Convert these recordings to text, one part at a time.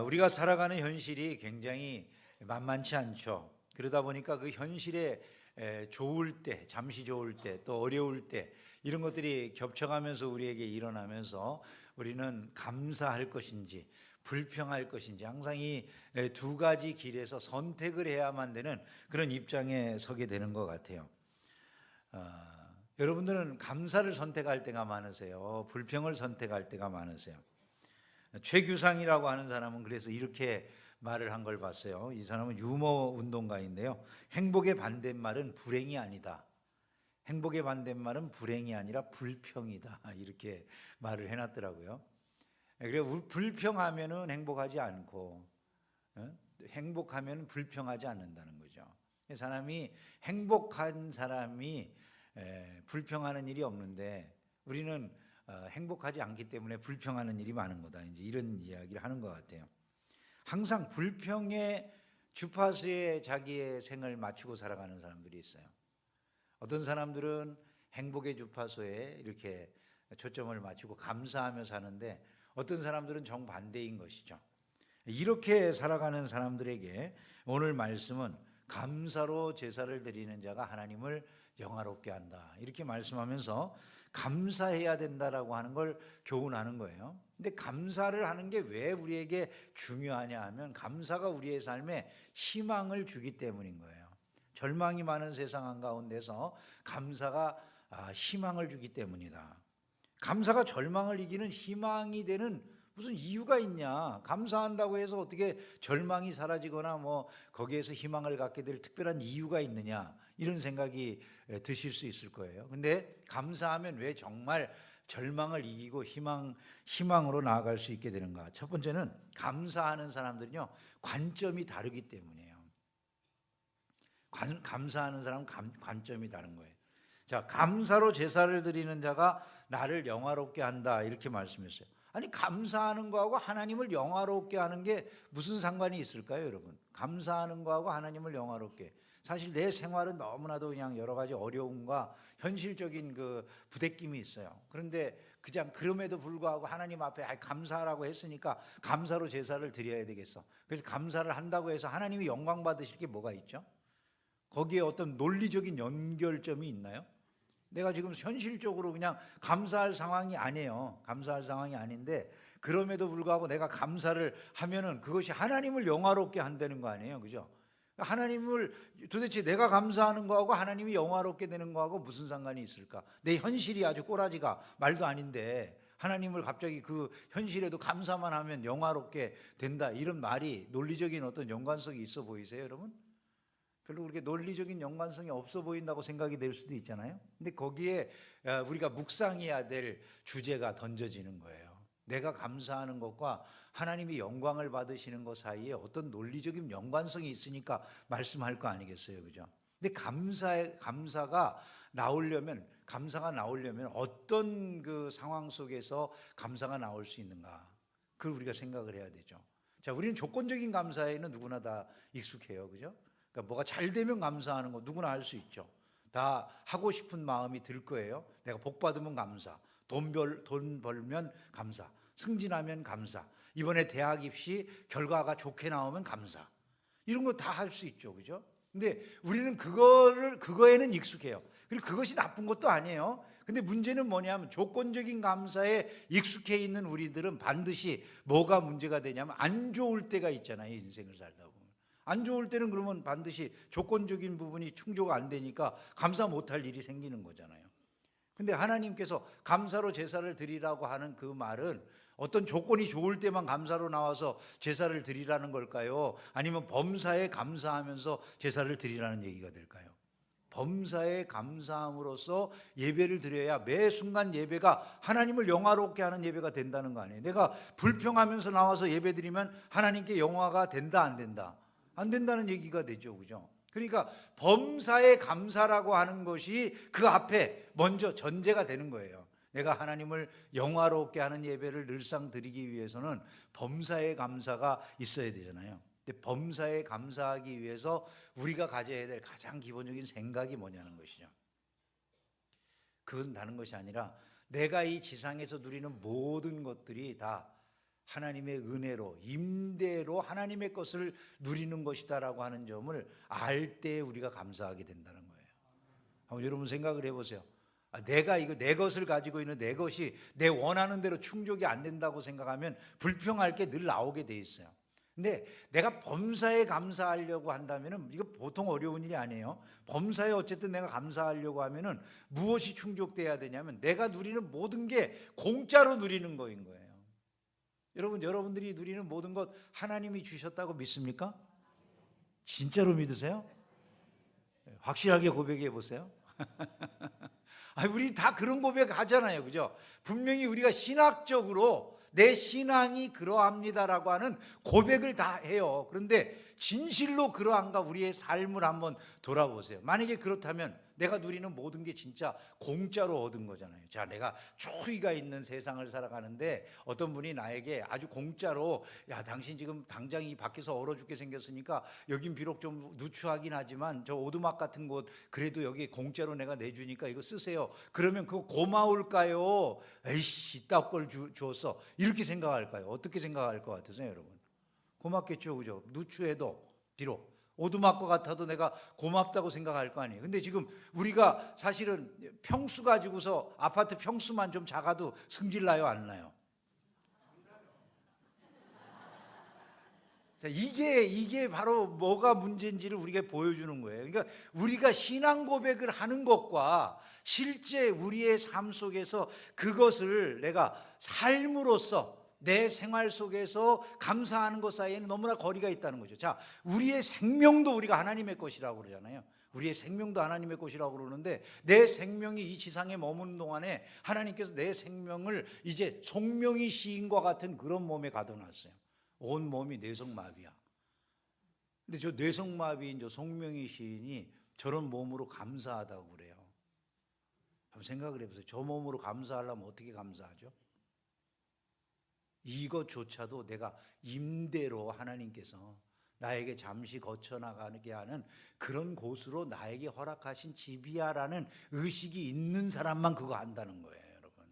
우리가 살아가는 현실이 굉장히 만만치 않죠. 그러다 보니까 그 현실에 좋을 때, 잠시 좋을 때, 또 어려울 때 이런 것들이 겹쳐가면서 우리에게 일어나면서 우리는 감사할 것인지 불평할 것인지 항상 이 두 가지 길에서 선택을 해야만 되는 그런 입장에 서게 되는 것 같아요. 여러분들은 감사를 선택할 때가 많으세요? 불평을 선택할 때가 많으세요? 최규상이라고 하는 사람은 그래서 이렇게 말을 한 걸 봤어요. 이 사람은 유머 운동가인데요. 행복의 반대말은 불행이 아니다. 행복의 반대말은 불행이 아니라 불평이다. 이렇게 말을 해놨더라고요. 그리고 불평하면은 행복하지 않고, 행복하면 불평하지 않는다는 거죠. 사람이 행복한 사람이 불평하는 일이 없는데 우리는 행복하지 않기 때문에 불평하는 일이 많은 거다. 이제 이런 이야기를 하는 것 같아요. 항상 불평의 주파수에 자기의 생을 맞추고 살아가는 사람들이 있어요. 어떤 사람들은 행복의 주파수에 이렇게 초점을 맞추고 감사하며 사는데 어떤 사람들은 정반대인 것이죠. 이렇게 살아가는 사람들에게 오늘 말씀은 감사로 제사를 드리는 자가 하나님을 영화롭게 한다. 이렇게 말씀하면서 감사해야 된다라고 하는 걸 교훈하는 거예요. 근데 감사를 하는 게 왜 우리에게 중요하냐 하면 감사가 우리의 삶에 희망을 주기 때문인 거예요. 절망이 많은 세상 한가운데서 감사가 희망을 주기 때문이다. 감사가 절망을 이기는 희망이 되는 무슨 이유가 있냐? 감사한다고 해서 어떻게 절망이 사라지거나 뭐 거기에서 희망을 갖게 될 특별한 이유가 있느냐? 이런 생각이 드실 수 있을 거예요. 근데 감사하면 왜 정말 절망을 이기고 희망으로 나아갈 수 있게 되는가? 첫 번째는 감사하는 사람들은요, 관점이 다르기 때문이에요. 감사하는 사람은 관점이 다른 거예요. 자, 감사로 제사를 드리는 자가 나를 영화롭게 한다. 이렇게 말씀했어요. 아니, 감사하는 거하고 하나님을 영화롭게 하는 게 무슨 상관이 있을까요, 여러분? 감사하는 거하고 하나님을 영화롭게. 사실 내 생활은 너무나도 그냥 여러 가지 어려움과 현실적인 그 부대낌이 있어요. 그런데 그냥 그럼에도 불구하고 하나님 앞에 감사하라고 했으니까 감사로 제사를 드려야 되겠어. 그래서 감사를 한다고 해서 하나님이 영광 받으실 게 뭐가 있죠? 거기에 어떤 논리적인 연결점이 있나요? 내가 지금 현실적으로 그냥 감사할 상황이 아니에요. 감사할 상황이 아닌데 그럼에도 불구하고 내가 감사를 하면은 그것이 하나님을 영화롭게 한다는 거 아니에요. 그죠? 하나님을 도대체 내가 감사하는 거하고 하나님이 영화롭게 되는 거하고 무슨 상관이 있을까? 내 현실이 아주 꼬라지가 말도 아닌데 하나님을 갑자기 그 현실에도 감사만 하면 영화롭게 된다. 이런 말이 논리적인 어떤 연관성이 있어 보이세요, 여러분? 별로 그렇게 논리적인 연관성이 없어 보인다고 생각이 될 수도 있잖아요. 근데 거기에 우리가 묵상해야 될 주제가 던져지는 거예요. 내가 감사하는 것과 하나님이 영광을 받으시는 것 사이에 어떤 논리적인 연관성이 있으니까 말씀할 거 아니겠어요, 그죠? 근데 감사가 나오려면 어떤 그 상황 속에서 감사가 나올 수 있는가? 그걸 우리가 생각을 해야 되죠. 자, 우리는 조건적인 감사에는 누구나 다 익숙해요, 그죠? 그러니까 뭐가 잘 되면 감사하는 거 누구나 할 수 있죠. 다 하고 싶은 마음이 들 거예요. 내가 복 받으면 감사, 돈 벌면 감사, 승진하면 감사, 이번에 대학 입시 결과가 좋게 나오면 감사, 이런 거 다 할 수 있죠, 그죠? 근데 우리는 그거에는 익숙해요. 그리고 그것이 나쁜 것도 아니에요. 근데 문제는 뭐냐면 조건적인 감사에 익숙해 있는 우리들은 반드시 뭐가 문제가 되냐면 안 좋을 때가 있잖아요, 인생을 살다 보면. 안 좋을 때는 그러면 반드시 조건적인 부분이 충족 안 되니까 감사 못할 일이 생기는 거잖아요. 근데 하나님께서 감사로 제사를 드리라고 하는 그 말은 어떤 조건이 좋을 때만 감사로 나와서 제사를 드리라는 걸까요? 아니면 범사에 감사하면서 제사를 드리라는 얘기가 될까요? 범사에 감사함으로써 예배를 드려야 매 순간 예배가 하나님을 영화롭게 하는 예배가 된다는 거 아니에요? 내가 불평하면서 나와서 예배 드리면 하나님께 영화가 된다, 안 된다? 안 된다는 얘기가 되죠, 그죠? 그러니까 범사에 감사라고 하는 것이 그 앞에 먼저 전제가 되는 거예요. 내가 하나님을 영화롭게 하는 예배를 늘상 드리기 위해서는 범사에 감사가 있어야 되잖아요. 근데 범사에 감사하기 위해서 우리가 가져야 될 가장 기본적인 생각이 뭐냐는 것이죠. 그건 다른 것이 아니라 내가 이 지상에서 누리는 모든 것들이 다 하나님의 은혜로, 임대로 하나님의 것을 누리는 것이다라고 하는 점을 알 때 우리가 감사하게 된다는 거예요. 한번 여러분 생각을 해보세요. 내가 이거 내 것을 가지고 있는 내 것이 내 원하는 대로 충족이 안 된다고 생각하면 불평할 게 늘 나오게 돼 있어요. 근데 내가 범사에 감사하려고 한다면은 이거 보통 어려운 일이 아니에요. 범사에 어쨌든 내가 감사하려고 하면은 무엇이 충족돼야 되냐면 내가 누리는 모든 게 공짜로 누리는 거인 거예요. 여러분들이 누리는 모든 것 하나님이 주셨다고 믿습니까? 진짜로 믿으세요? 확실하게 고백해 보세요. 우리 다 그런 고백 하잖아요, 그죠? 분명히 우리가 신학적으로 내 신앙이 그러합니다라고 하는 고백을 다 해요. 그런데 진실로 그러한가 우리의 삶을 한번 돌아보세요. 만약에 그렇다면 내가 누리는 모든 게 진짜 공짜로 얻은 거잖아요. 자, 내가 추위가 있는 세상을 살아가는데 어떤 분이 나에게 아주 공짜로, 야, 당신 지금 당장 이 밖에서 얼어 죽게 생겼으니까 여긴 비록 좀 누추하긴 하지만 저 오두막 같은 곳 그래도 여기 공짜로 내가 내주니까 이거 쓰세요. 그러면 그거 고마울까요? 에이씨, 이따 걸 주었어. 이렇게 생각할까요? 어떻게 생각할 것 같으세요, 여러분? 고맙겠죠, 그죠? 누추해도 비록 오두막과 같아도 내가 고맙다고 생각할 거 아니에요. 근데 지금 우리가 사실은 평수 가지고서 아파트 평수만 좀 작아도 승질나요, 안 나요? 자, 이게 바로 뭐가 문제인지를 우리가 보여주는 거예요. 그러니까 우리가 신앙 고백을 하는 것과 실제 우리의 삶 속에서 그것을 내가 삶으로써 내 생활 속에서 감사하는 것 사이에는 너무나 거리가 있다는 거죠. 자, 우리의 생명도 우리가 하나님의 것이라고 그러잖아요. 우리의 생명도 하나님의 것이라고 그러는데 내 생명이 이 지상에 머무는 동안에 하나님께서 내 생명을 이제 송명희 시인과 같은 그런 몸에 가둬놨어요. 온 몸이 뇌성마비야. 근데 저 뇌성마비인 저 송명희 시인이 저런 몸으로 감사하다고 그래요. 한번 생각을 해보세요. 저 몸으로 감사하려면 어떻게 감사하죠? 이것조차도 내가 임대로 하나님께서 나에게 잠시 거쳐나가게 하는 그런 곳으로 나에게 허락하신 집이야라는 의식이 있는 사람만 그거 안다는 거예요, 여러분.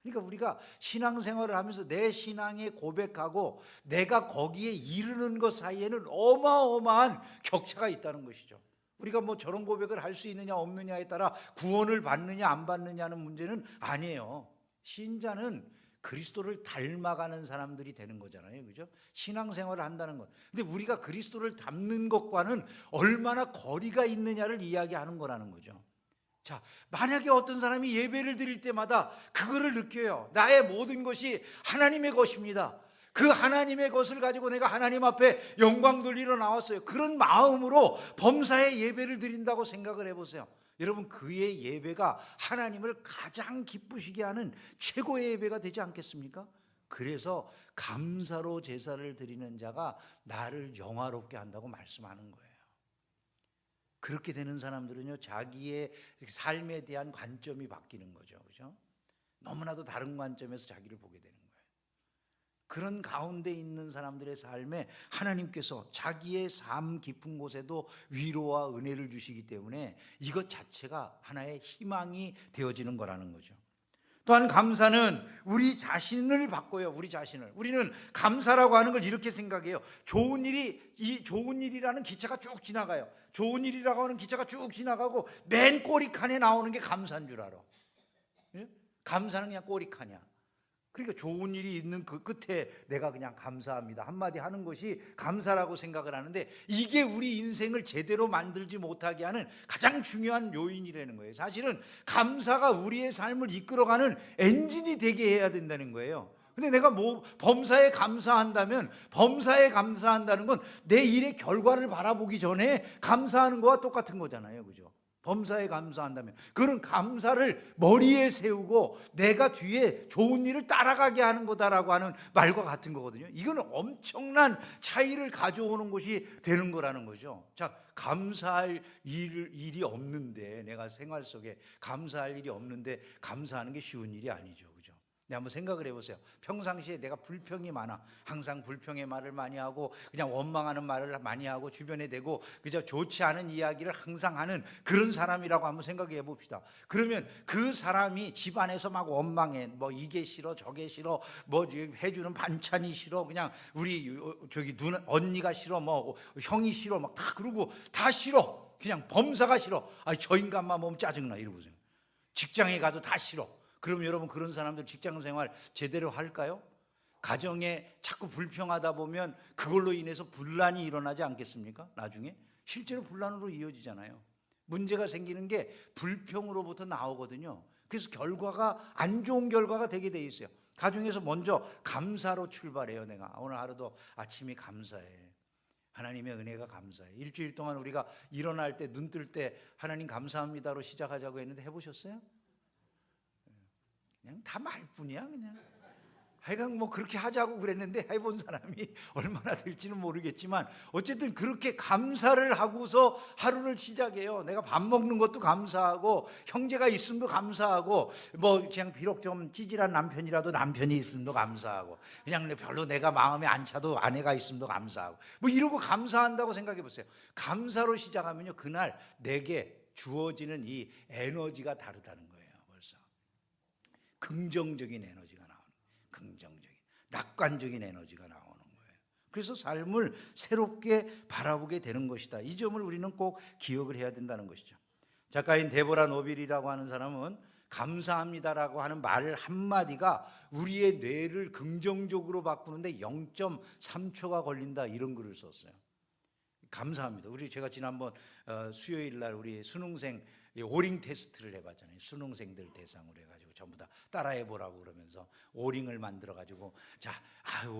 그러니까 우리가 신앙생활을 하면서 내 신앙에 고백하고 내가 거기에 이르는 것 사이에는 어마어마한 격차가 있다는 것이죠. 우리가 뭐 저런 고백을 할 수 있느냐 없느냐에 따라 구원을 받느냐 안 받느냐는 문제는 아니에요. 신자는 그리스도를 닮아가는 사람들이 되는 거잖아요, 그죠? 신앙생활을 한다는 것. 근데 우리가 그리스도를 닮는 것과는 얼마나 거리가 있느냐를 이야기하는 거라는 거죠. 자, 만약에 어떤 사람이 예배를 드릴 때마다 그거를 느껴요. 나의 모든 것이 하나님의 것입니다. 그 하나님의 것을 가지고 내가 하나님 앞에 영광 돌리러 나왔어요. 그런 마음으로 범사에 예배를 드린다고 생각을 해보세요. 여러분, 그의 예배가 하나님을 가장 기쁘시게 하는 최고의 예배가 되지 않겠습니까? 그래서 감사로 제사를 드리는 자가 나를 영화롭게 한다고 말씀하는 거예요. 그렇게 되는 사람들은요, 자기의 삶에 대한 관점이 바뀌는 거죠, 그죠? 너무나도 다른 관점에서 자기를 보게 되는 거예요. 그런 가운데 있는 사람들의 삶에 하나님께서 자기의 삶 깊은 곳에도 위로와 은혜를 주시기 때문에 이것 자체가 하나의 희망이 되어지는 거라는 거죠. 또한 감사는 우리 자신을 바꿔요. 우리 자신을. 우리는 감사라고 하는 걸 이렇게 생각해요. 좋은 일이라는 기차가 쭉 지나가요. 좋은 일이라고 하는 기차가 쭉 지나가고 맨 꼬리칸에 나오는 게 감사인 줄 알아. 감사는 그냥 꼬리칸이야. 그러니까 좋은 일이 있는 그 끝에 내가 그냥 감사합니다 한마디 하는 것이 감사라고 생각을 하는데, 이게 우리 인생을 제대로 만들지 못하게 하는 가장 중요한 요인이라는 거예요. 사실은 감사가 우리의 삶을 이끌어가는 엔진이 되게 해야 된다는 거예요. 근데 내가 뭐 범사에 감사한다면, 범사에 감사한다는 건 내 일의 결과를 바라보기 전에 감사하는 거와 똑같은 거잖아요, 그죠? 범사에 감사한다면 그런 감사를 머리에 세우고 내가 뒤에 좋은 일을 따라가게 하는 거다라고 하는 말과 같은 거거든요. 이거는 엄청난 차이를 가져오는 것이 되는 거라는 거죠. 자, 감사할 일이 없는데, 내가 생활 속에 감사할 일이 없는데 감사하는 게 쉬운 일이 아니죠, 그죠? 네, 한번 생각을 해보세요. 평상시에 내가 불평이 많아. 항상 불평의 말을 많이 하고 그냥 원망하는 말을 많이 하고 주변에 대고 그저 좋지 않은 이야기를 항상 하는 그런 사람이라고 한번 생각해 봅시다. 그러면 그 사람이 집안에서 막 원망해. 뭐 이게 싫어 저게 싫어 뭐 해주는 반찬이 싫어 그냥 우리 저기 언니가 싫어 뭐 형이 싫어 막 다 그러고 다 싫어. 그냥 범사가 싫어. 아니 저 인간만 보면 짜증나 이러고서요. 직장에 가도 다 싫어. 그럼 여러분 그런 사람들 직장 생활 제대로 할까요? 가정에 자꾸 불평하다 보면 그걸로 인해서 분란이 일어나지 않겠습니까? 나중에 실제로 분란으로 이어지잖아요. 문제가 생기는 게 불평으로부터 나오거든요. 그래서 결과가 안 좋은 결과가 되게 돼 있어요. 가정에서 먼저 감사로 출발해요. 내가 오늘 하루도 아침이 감사해. 하나님의 은혜가 감사해. 일주일 동안 우리가 일어날 때 눈 뜰 때 하나님 감사합니다로 시작하자고 했는데 해보셨어요? 그냥 다 말뿐이야 그냥. 하여간 뭐 그렇게 하자고 그랬는데 해본 사람이 얼마나 될지는 모르겠지만 어쨌든 그렇게 감사를 하고서 하루를 시작해요. 내가 밥 먹는 것도 감사하고 형제가 있음도 감사하고 뭐 그냥 비록 좀 찌질한 남편이라도 남편이 있음도 감사하고 그냥 별로 내가 마음에 안 차도 아내가 있음도 감사하고 뭐 이러고 감사한다고 생각해 보세요. 감사로 시작하면요 그날 내게 주어지는 이 에너지가 다르다는 거예요. 벌써 긍정적인 에너지가 나오는 거예요. 긍정적인 낙관적인 에너지가 나오는 거예요. 그래서 삶을 새롭게 바라보게 되는 것이다. 이 점을 우리는 꼭 기억을 해야 된다는 것이죠. 작가인 데보라 노빌이라고 하는 사람은 감사합니다라고 하는 말 한마디가 우리의 뇌를 긍정적으로 바꾸는데 0.3초가 걸린다 이런 글을 썼어요. 감사합니다. 제가 지난번 수요일 날 우리 수능생 오링 테스트를 해봤잖아요. 수능생들 대상으로 해가지고 전부 다 따라해보라고 그러면서 오링을 만들어가지고 자,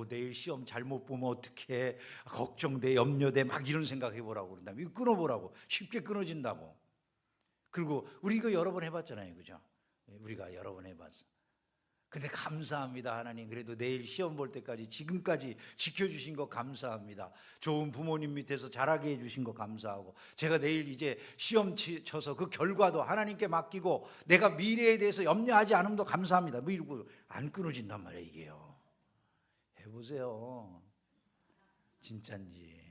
내일 시험 잘못 보면 어떡해 걱정돼 염려돼 막 이런 생각해보라고 그런다. 이거 끊어보라고. 쉽게 끊어진다고. 그리고 우리 이거 여러 번 해봤잖아요. 그죠? 우리가 여러 번 해봤어. 근데 감사합니다 하나님. 그래도 내일 시험 볼 때까지 지금까지 지켜주신 거 감사합니다. 좋은 부모님 밑에서 자라게 해주신 거 감사하고 제가 내일 이제 시험 쳐서 그 결과도 하나님께 맡기고 내가 미래에 대해서 염려하지 않음도 감사합니다. 뭐 이러고 안 끊어진단 말이에요. 이게요. 해보세요. 진짠지.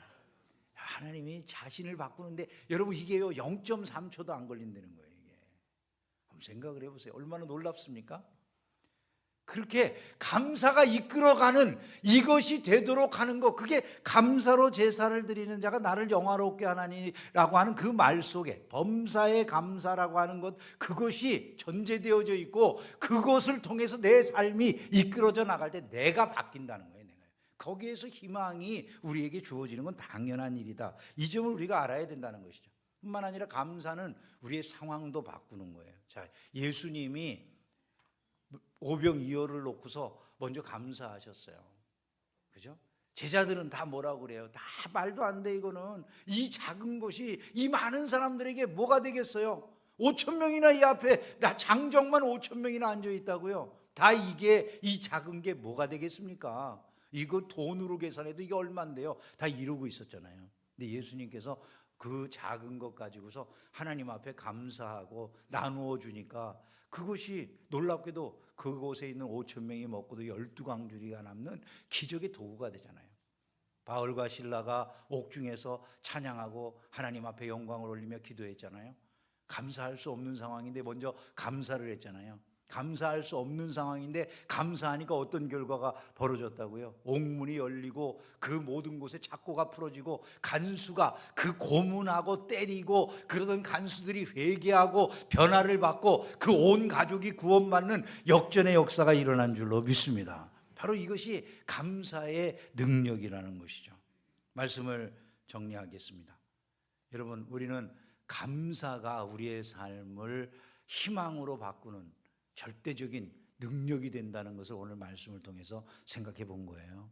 하나님이 자신을 바꾸는데 여러분 이게요 0.3초도 안 걸린다는 거예요. 이게 한번 생각을 해보세요. 얼마나 놀랍습니까? 그렇게 감사가 이끌어가는 이것이 되도록 하는 것, 그게 감사로 제사를 드리는 자가 나를 영화롭게 하나니라고 하는 그 말 속에 범사의 감사라고 하는 것, 그것이 전제되어져 있고 그것을 통해서 내 삶이 이끌어져 나갈 때 내가 바뀐다는 거예요. 내가. 거기에서 희망이 우리에게 주어지는 건 당연한 일이다. 이 점을 우리가 알아야 된다는 것이죠. 뿐만 아니라 감사는 우리의 상황도 바꾸는 거예요. 자, 예수님이 오병이어를 놓고서 먼저 감사하셨어요. 그죠? 제자들은 다 뭐라고 그래요? 다 말도 안 돼 이거는. 이 작은 것이 이 많은 사람들에게 뭐가 되겠어요? 5천 명이나 이 앞에 나 장정만 5천 명이나 앉아 있다고요. 다 이게 이 작은 게 뭐가 되겠습니까? 이거 돈으로 계산해도 이게 얼마인데요? 다 이러고 있었잖아요. 근데 예수님께서 그 작은 것 가지고서 하나님 앞에 감사하고 나누어 주니까 그것이 놀랍게도 그곳에 있는 5천 명이 먹고도 12광주리가 남는 기적의 도구가 되잖아요. 바울과 실라가 옥중에서 찬양하고 하나님 앞에 영광을 올리며 기도했잖아요. 감사할 수 없는 상황인데 먼저 감사를 했잖아요. 감사할 수 없는 상황인데 감사하니까 어떤 결과가 벌어졌다고요? 옥문이 열리고 그 모든 곳에 착고가 풀어지고 간수가 그 고문하고 때리고 그러던 간수들이 회개하고 변화를 받고 그 온 가족이 구원받는 역전의 역사가 일어난 줄로 믿습니다. 바로 이것이 감사의 능력이라는 것이죠. 말씀을 정리하겠습니다. 여러분, 우리는 감사가 우리의 삶을 희망으로 바꾸는 절대적인 능력이 된다는 것을 오늘 말씀을 통해서 생각해 본 거예요.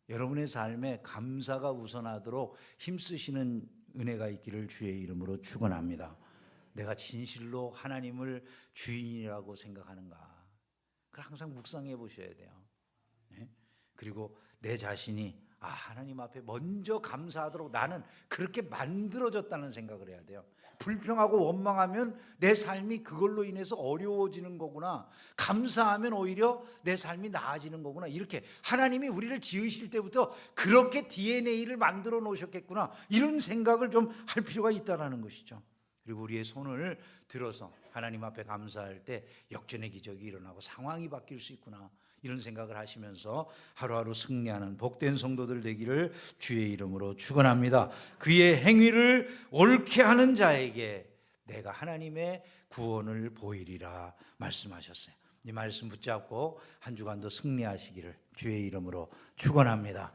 여러분의 삶에 감사가 우선하도록 힘쓰시는 은혜가 있기를 주의 이름으로 축원합니다. 내가 진실로 하나님을 주인이라고 생각하는가? 그걸 항상 묵상해 보셔야 돼요. 그리고 내 자신이 하나님 앞에 먼저 감사하도록 나는 그렇게 만들어졌다는 생각을 해야 돼요. 불평하고 원망하면 내 삶이 그걸로 인해서 어려워지는 거구나. 감사하면 오히려 내 삶이 나아지는 거구나. 이렇게 하나님이 우리를 지으실 때부터 그렇게 DNA를 만들어 놓으셨겠구나. 이런 생각을 좀 할 필요가 있다는 것이죠. 그리고 우리의 손을 들어서 하나님 앞에 감사할 때 역전의 기적이 일어나고 상황이 바뀔 수 있구나. 이런 생각을 하시면서 하루하루 승리하는 복된 성도들 되기를 주의 이름으로 축원합니다. 그의 행위를 옳게 하는 자에게 내가 하나님의 구원을 보이리라 말씀하셨어요. 이 말씀 붙잡고 한 주간도 승리하시기를 주의 이름으로 축원합니다.